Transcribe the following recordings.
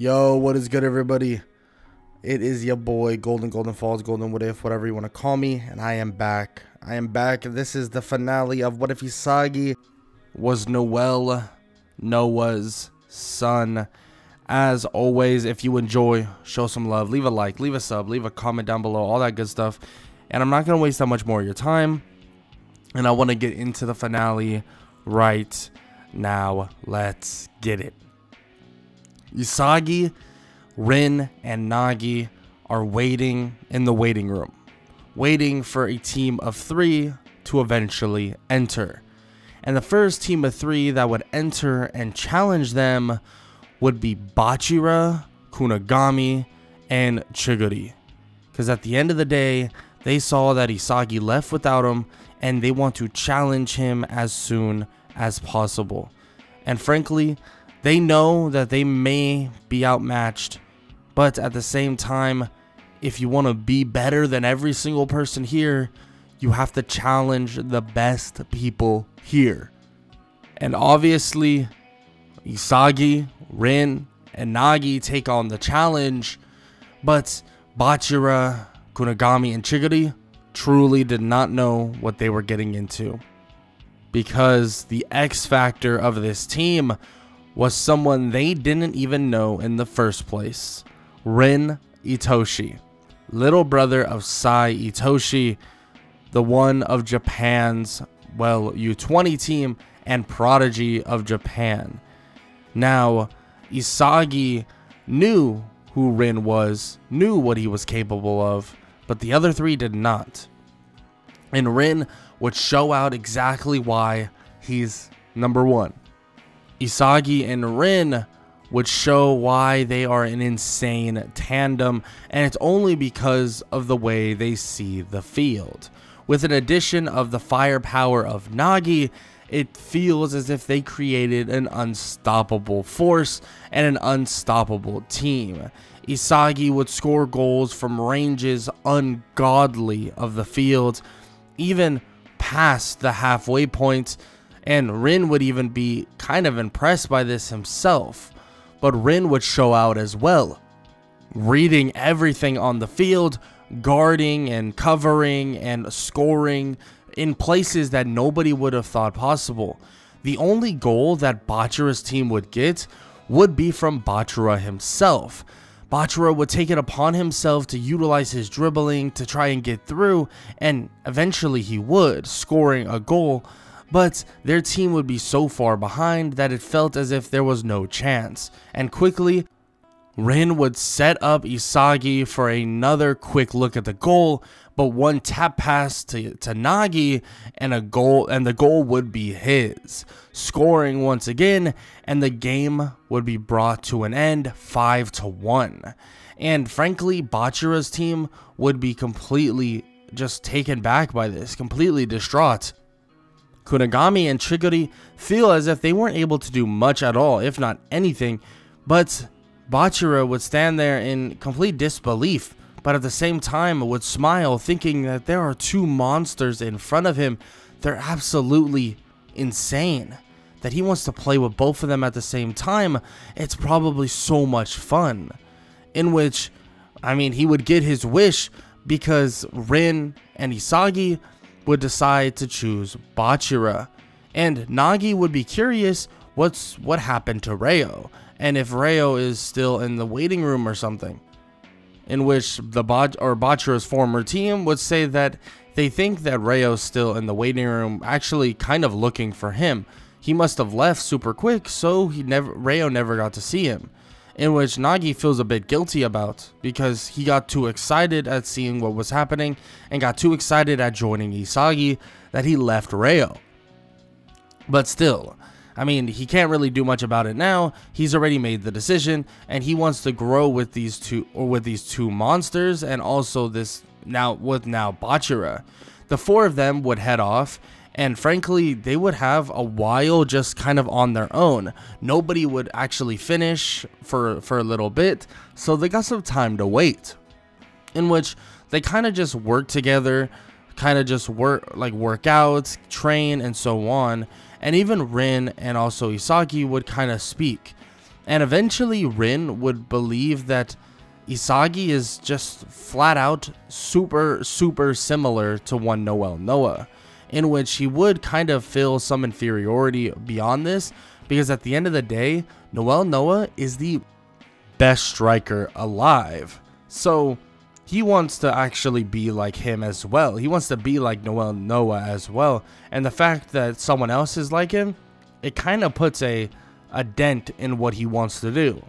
Yo, what is good, everybody? It is your boy Golden Falls, Golden What If, whatever you want to call me, and I am back. This is the finale of What If Isagi was Noel Noa's son. As always, if you enjoy, show some love, leave a like, leave a sub, leave a comment down below, all that good stuff. And I'm not going to waste that much more of your time, and I want to get into the finale right now. Let's get it. Isagi, Rin, and Nagi are waiting in the waiting room, waiting for a team of 3 to eventually enter. And the first team of 3 that would enter and challenge them would be Bachira, Kunigami, and Chiguri. Because at the end of the day, they saw that Isagi left without him, and they want to challenge him as soon as possible. And frankly, they know that they may be outmatched, but at the same time, if you want to be better than every single person here, you have to challenge the best people here. And obviously, Isagi, Rin, and Nagi take on the challenge, but Bachira, Kunigami, and Chiguri truly did not know what they were getting into. Because the X factor of this team was someone they didn't even know in the first place. Rin Itoshi, little brother of Sai Itoshi, the one of Japan's, well, U20 team and prodigy of Japan. Now, Isagi knew who Rin was, knew what he was capable of, but the other 3 did not. And Rin would show out exactly why he's number 1. Isagi and Rin would show why they are an insane tandem, and it's only because of the way they see the field. With an addition of the firepower of Nagi, it feels as if they created an unstoppable force and an unstoppable team. Isagi would score goals from ranges ungodly of the field, even past the halfway point, and Rin would even be kind of impressed by this himself. But Rin would show out as well, reading everything on the field, guarding and covering and scoring in places that nobody would have thought possible. The only goal that Bachira's team would get would be from Bachira himself. Bachira would take it upon himself to utilize his dribbling to try and get through, and eventually he would, scoring a goal. But their team would be so far behind that it felt as if there was no chance. And quickly, Rin would set up Isagi for another quick look at the goal, but one tap pass to Nagi and the goal would be his, scoring once again, and the game would be brought to an end 5-1. And frankly, Bachira's team would be completely just taken back by this, completely distraught. Kunigami and Chiguri feel as if they weren't able to do much at all, if not anything, but Bachira would stand there in complete disbelief, but at the same time would smile, thinking that there are 2 monsters in front of him. They're absolutely insane. That he wants to play with both of them at the same time. It's probably so much fun. In which, I mean, he would get his wish because Rin and Isagi would decide to choose Bachira, and Nagi would be curious what happened to Reo, and if Reo is still in the waiting room or something. In which the Bachira's former team would say that they think that Reo's still in the waiting room, actually kind of looking for him. He must have left super quick, so Reo never got to see him. In which Nagi feels a bit guilty about, because he got too excited at seeing what was happening and got too excited at joining Isagi that he left Reo. But still, I mean, he can't really do much about it now. He's already made the decision, and he wants to grow with these two monsters, and also this now Bachira. The 4 of them would head off, and frankly, they would have a while just kind of on their own. Nobody would actually finish for a little bit, so they got some time to wait. In which they kind of just work together, work out, train, and so on. And even Rin and also Isagi would kind of speak. And eventually Rin would believe that Isagi is just flat out super similar to one Noel Noa, in which he would kind of feel some inferiority beyond this, because at the end of the day, Noel Noa is the best striker alive. So he wants to actually be like him as well. He wants to be like Noel Noa as well. And the fact that someone else is like him, it kind of puts a dent in what he wants to do.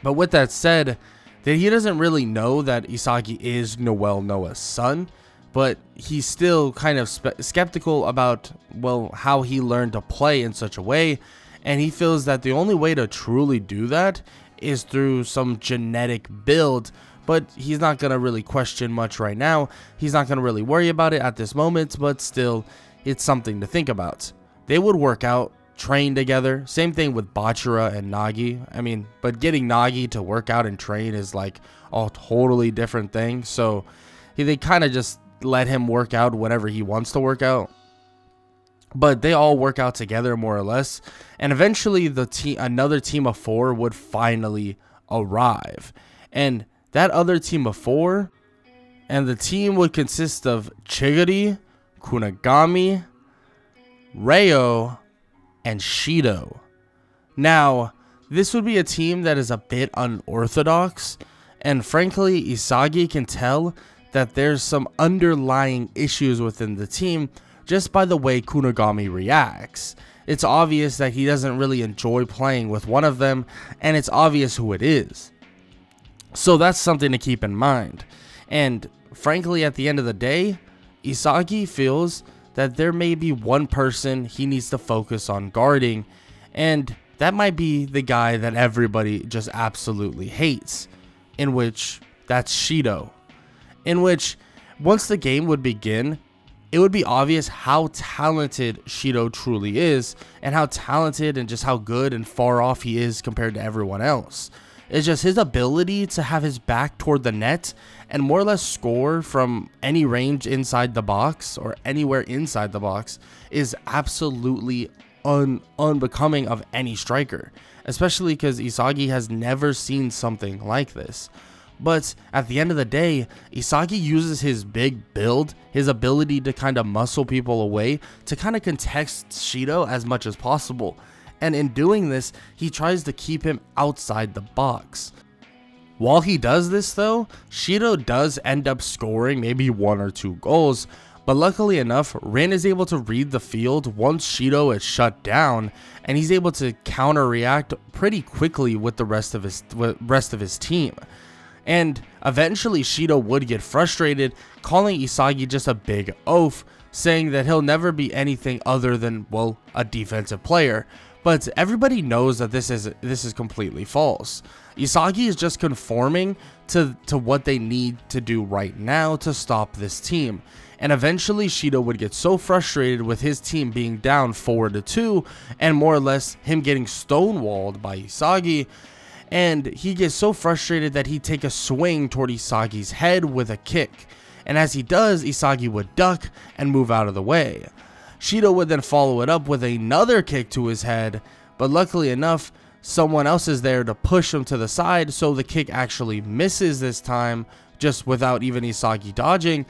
But with that said, that he doesn't really know that Isagi is Noel Noa's son, but he's still kind of skeptical about, well, how he learned to play in such a way, and he feels that the only way to truly do that is through some genetic build. But he's not going to really question much right now. He's not going to really worry about it at this moment, but still, it's something to think about. They would work out, train together. Same thing with Bachira and Nagi. I mean, but getting Nagi to work out and train is like a totally different thing. So they kind of just let him work out whenever he wants to work out. But they all work out together more or less. And eventually another team of 4 would finally arrive. And that other team of 4, and the team would consist of Chigiri, Kunigami, Reo, and Shido. Now, this would be a team that is a bit unorthodox, and frankly, Isagi can tell that there's some underlying issues within the team just by the way Kunigami reacts. It's obvious that he doesn't really enjoy playing with one of them, and it's obvious who it is. So that's something to keep in mind. And frankly, at the end of the day, Isagi feels that there may be one person he needs to focus on guarding, and that might be the guy that everybody just absolutely hates, in which that's Shido. In which, once the game would begin, it would be obvious how talented Shido truly is, and how talented and just how good and far off he is compared to everyone else. It's just his ability to have his back toward the net and more or less score from any range inside the box or anywhere inside the box is absolutely unbecoming of any striker, especially because Isagi has never seen something like this. But at the end of the day, Isagi uses his big build, his ability to kind of muscle people away, to kind of contest Shido as much as possible. And in doing this, he tries to keep him outside the box. While he does this though, Shido does end up scoring maybe 1 or 2 goals, but luckily enough, Rin is able to read the field once Shido is shut down, and he's able to counter-react pretty quickly with the rest of his team. And eventually Shido would get frustrated, calling Isagi just a big oaf, saying that he'll never be anything other than, well, a defensive player. But everybody knows that this is completely false. Isagi is just conforming to what they need to do right now to stop this team. And eventually Shido would get so frustrated with his team being down 4-2 and more or less him getting stonewalled by Isagi. And he gets so frustrated that he'd take a swing toward Isagi's head with a kick. And as he does, Isagi would duck and move out of the way. Shido would then follow it up with another kick to his head, but luckily enough, someone else is there to push him to the side, so the kick actually misses this time, just without even Isagi dodging.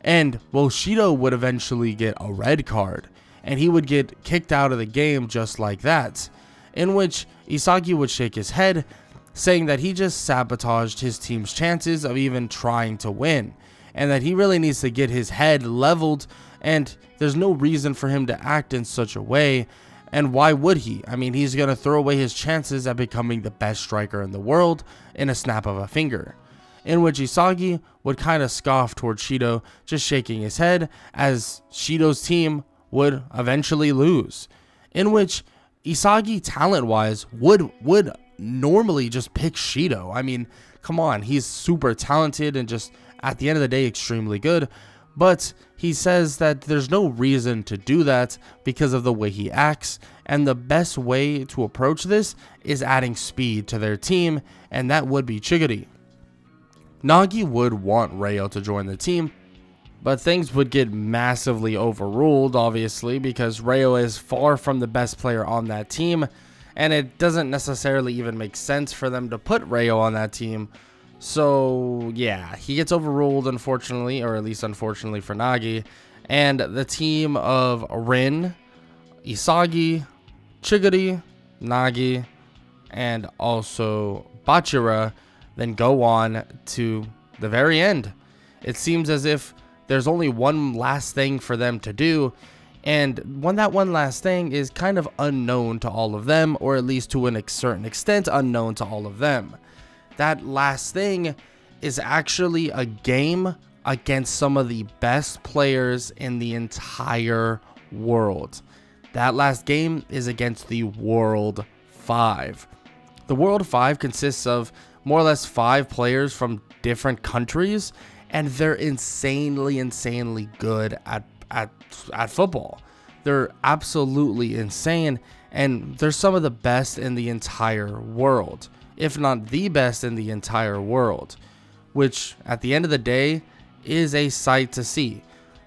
And, well, Shido would eventually get a red card, and he would get kicked out of the game just like that, in which Isagi would shake his head, saying that he just sabotaged his team's chances of even trying to win, and that he really needs to get his head leveled, and there's no reason for him to act in such a way. And why would he? I mean, he's going to throw away his chances at becoming the best striker in the world in a snap of a finger. In which Isagi would kind of scoff toward Shido, just shaking his head, as Shido's team would eventually lose. In which Isagi, talent-wise, would normally just pick Shido. I mean, come on, he's super talented and just, at the end of the day, extremely good. But he says that there's no reason to do that because of the way he acts, and the best way to approach this is adding speed to their team, and that would be Chigiri. Nagi would want Reo to join the team, but things would get massively overruled, obviously, because Reo is far from the best player on that team, and it doesn't necessarily even make sense for them to put Ryo on that team. So yeah, he gets overruled, unfortunately, or at least unfortunately for Nagi, and the team of Rin, Isagi, Chiguri, Nagi, and also Bachira then go on to the very end. It seems as if there's only one last thing for them to do, and that one last thing is kind of unknown to all of them, or at least to a certain extent unknown to all of them. That last thing is actually a game against some of the best players in the entire world. That last game is against the World 5. The World 5 consists of more or less 5 players from different countries, and they're insanely good at football. They're absolutely insane, and they're some of the best in the entire world, if not the best in the entire world, which at the end of the day is a sight to see,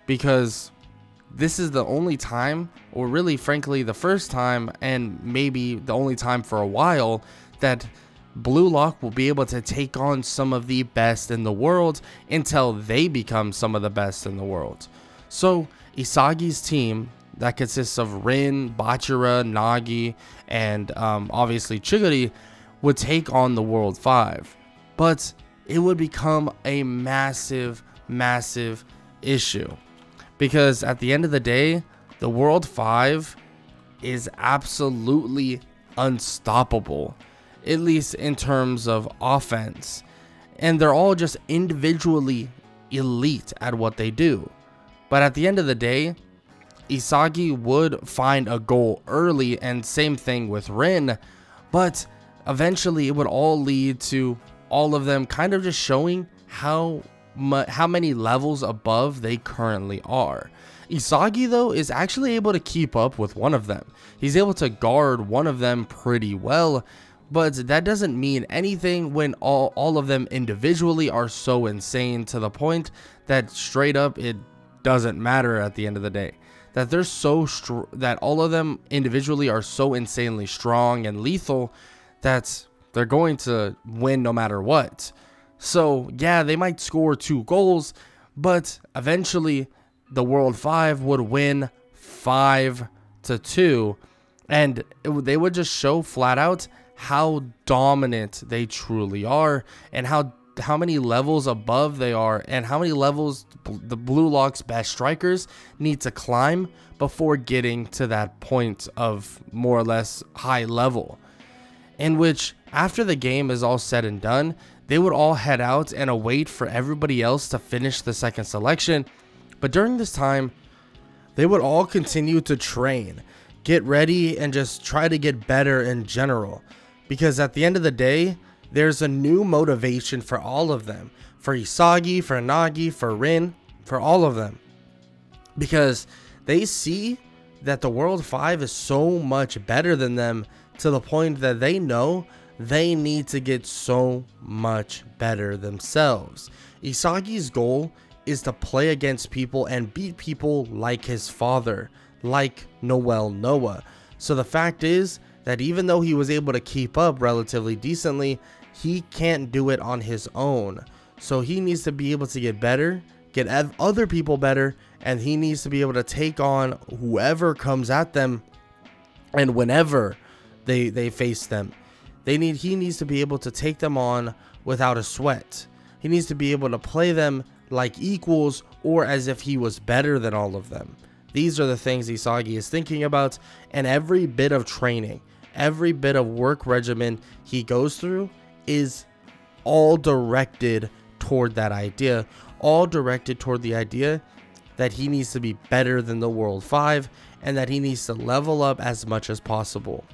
because this is the only time, or really frankly the first time, and maybe the only time for a while, that Blue Lock will be able to take on some of the best in the world until they become some of the best in the world. So Isagi's team, that consists of Rin, Bachira, Nagi, and obviously Chiguri, would take on the World 5. But it would become a massive issue, because at the end of the day, the World 5 is absolutely unstoppable, at least in terms of offense, and they're all just individually elite at what they do. But at the end of the day, Isagi would find a goal early, and same thing with Rin, but eventually it would all lead to all of them kind of just showing how many levels above they currently are. Isagi though is actually able to keep up with one of them. He's able to guard one of them pretty well, but that doesn't mean anything when all of them individually are so insane to the point that straight up it doesn't matter at the end of the day. That they're that all of them individually are so insanely strong and lethal that they're going to win no matter what. So yeah, they might score 2 goals, but eventually the World 5 would win 5-2, and they would just show flat out how dominant they truly are, and how many levels above they are, and how many levels the Blue Lock's best strikers need to climb before getting to that point of more or less high level, in which after the game is all said and done, they would all head out and await for everybody else to finish the second selection. But during this time, they would all continue to train, get ready, and just try to get better in general, because at the end of the day, there's a new motivation for all of them, for Isagi, for Nagi, for Rin, for all of them, because they see that the World 5 is so much better than them, to the point that they know they need to get so much better themselves. Isagi's goal is to play against people and beat people like his father, like Noel Noa. So the fact is that even though he was able to keep up relatively decently, he can't do it on his own. So he needs to be able to get better, get other people better, and he needs to be able to take on whoever comes at them, and whenever they face them. He needs to be able to take them on without a sweat. He needs to be able to play them like equals, or as if he was better than all of them. These are the things Isagi is thinking about, and every bit of training, every bit of work regimen he goes through is all directed toward that idea, all directed toward the idea that he needs to be better than the World 5, and that he needs to level up as much as possible.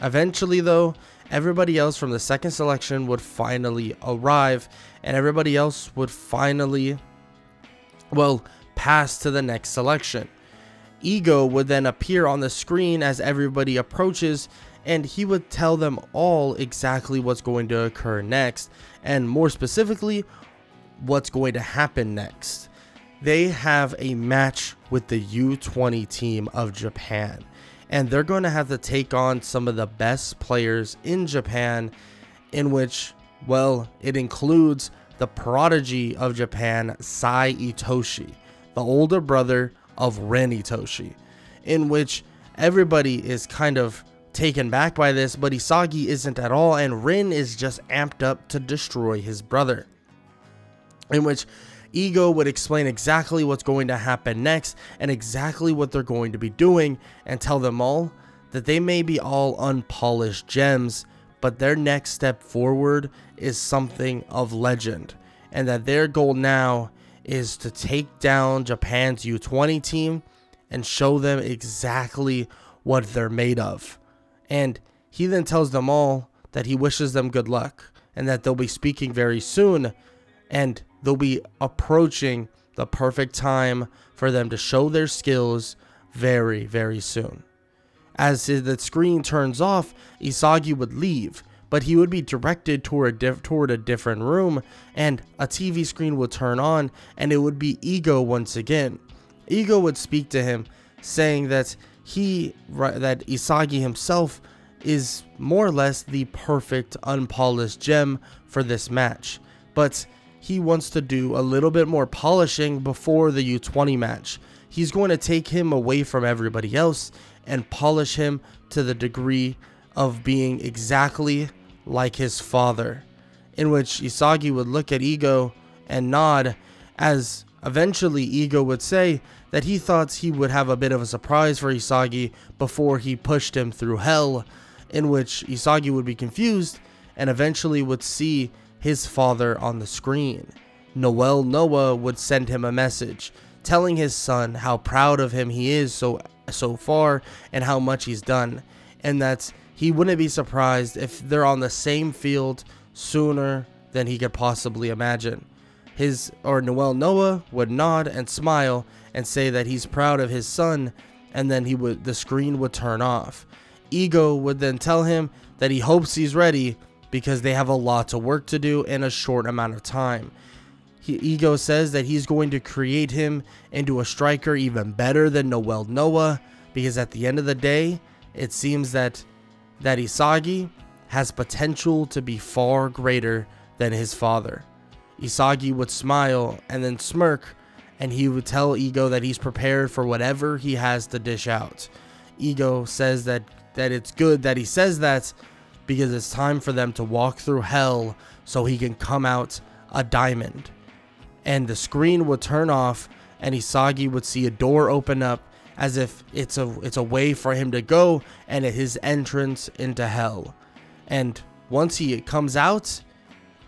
Eventually though, everybody else from the second selection would finally arrive, and everybody else would finally, well, pass to the next selection. Ego would then appear on the screen as everybody approaches, and he would tell them all exactly what's going to occur next, and more specifically, what's going to happen next. They have a match with the U20 team of Japan, and they're going to have to take on some of the best players in Japan, in which, well, it includes the prodigy of Japan, Sai Itoshi, the older brother of Ren Itoshi, in which everybody is kind of taken back by this, but Isagi isn't at all, and Rin is just amped up to destroy his brother, in which Ego would explain exactly what's going to happen next and exactly what they're going to be doing, and tell them all that they may be all unpolished gems, but their next step forward is something of legend, and that their goal now is to take down Japan's U20 team and show them exactly what they're made of. And he then tells them all that he wishes them good luck and that they'll be speaking very soon, and they'll be approaching the perfect time for them to show their skills very, very soon. As the screen turns off, Isagi would leave, but he would be directed toward a different room, and a TV screen would turn on, and it would be Ego once again. Ego would speak to him, saying that that Isagi himself is more or less the perfect unpolished gem for this match, but he wants to do a little bit more polishing before the U20 match. He's going to take him away from everybody else and polish him to the degree of being exactly like his father, in which Isagi would look at Ego and nod, as eventually Ego would say that he thought he would have a bit of a surprise for Isagi before he pushed him through hell, in which Isagi would be confused and eventually would see his father on the screen. Noel Noa would send him a message telling his son how proud of him he is so far and how much he's done, and that he wouldn't be surprised if they're on the same field sooner than he could possibly imagine. Noel Noa would nod and smile and say that he's proud of his son, and then the screen would turn off. Ego would then tell him that he hopes he's ready because they have a lot of work to do in a short amount of time. Ego says that he's going to create him into a striker even better than Noel Noa, because at the end of the day, it seems that Isagi has potential to be far greater than his father. Isagi would smile and then smirk, and he would tell Ego that he's prepared for whatever he has to dish out. Ego says that it's good that he says that, because it's time for them to walk through hell so he can come out a diamond. And the screen would turn off, and Isagi would see a door open up as if it's a way for him to go and his entrance into hell. And once he comes out,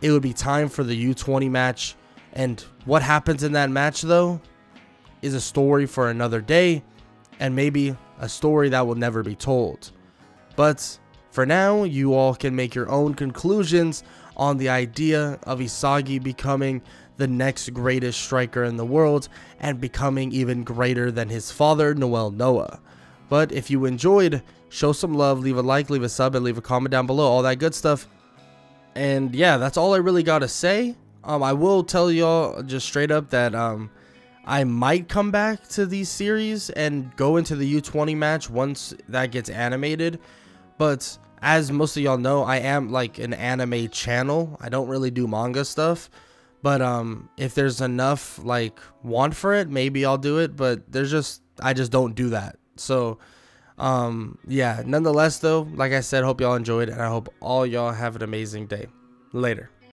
it would be time for the U20 match. And what happens in that match, though, is a story for another day, and maybe a story that will never be told. But for now, you all can make your own conclusions on the idea of Isagi becoming the next greatest striker in the world and becoming even greater than his father, Noel Noa. But if you enjoyed, show some love, leave a like, leave a sub, and leave a comment down below, all that good stuff. And yeah, that's all I really got to say. I will tell y'all just straight up that I might come back to these series and go into the U20 match once that gets animated. But as most of y'all know, I am like an anime channel. I don't really do manga stuff. But if there's enough like want for it, maybe I'll do it. But I just don't do that. So yeah, nonetheless though, like I said, hope y'all enjoyed, and I hope all y'all have an amazing day. Later.